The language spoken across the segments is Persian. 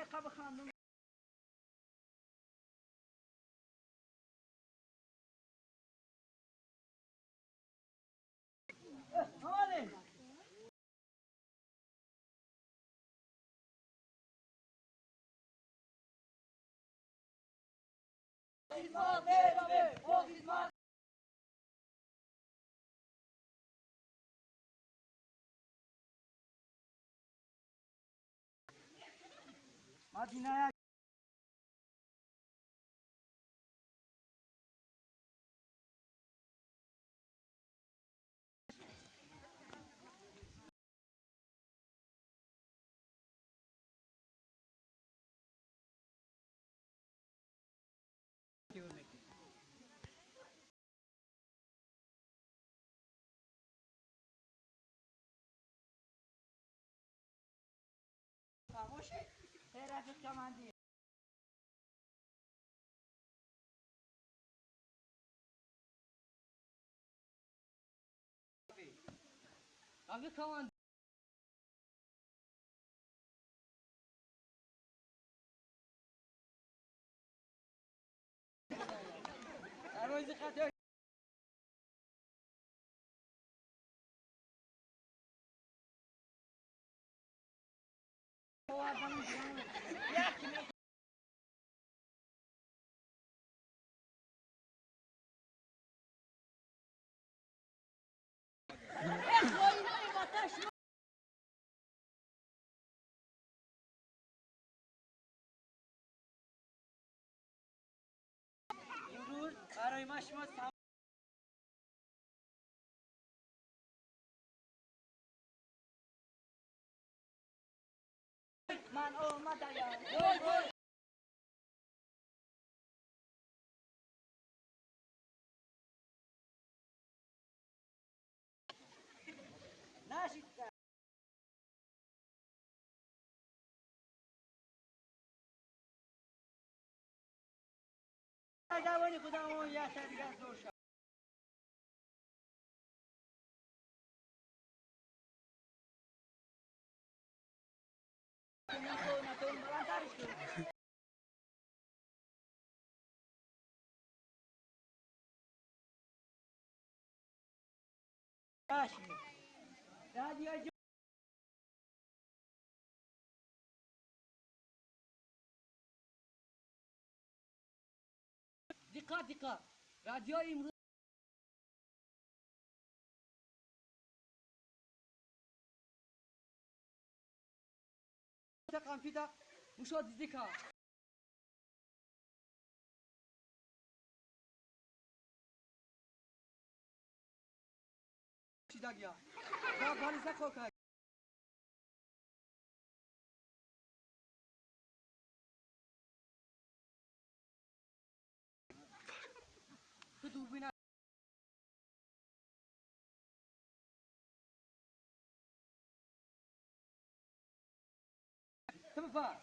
دقیقه بخندم حاله مدینه خاموشی خیرت کماندی اگه کماندی روز خاطر امروز برای ما شما من آمدم نشید دوانی خودم اون یه سر دیگه از دور شد نتون بلندترش کن نشید رادیو دقت رادیو امروز کامپیوتر مشاهده دقت چی داگیا بالا زکوکا تو دوربین تبفا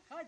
خد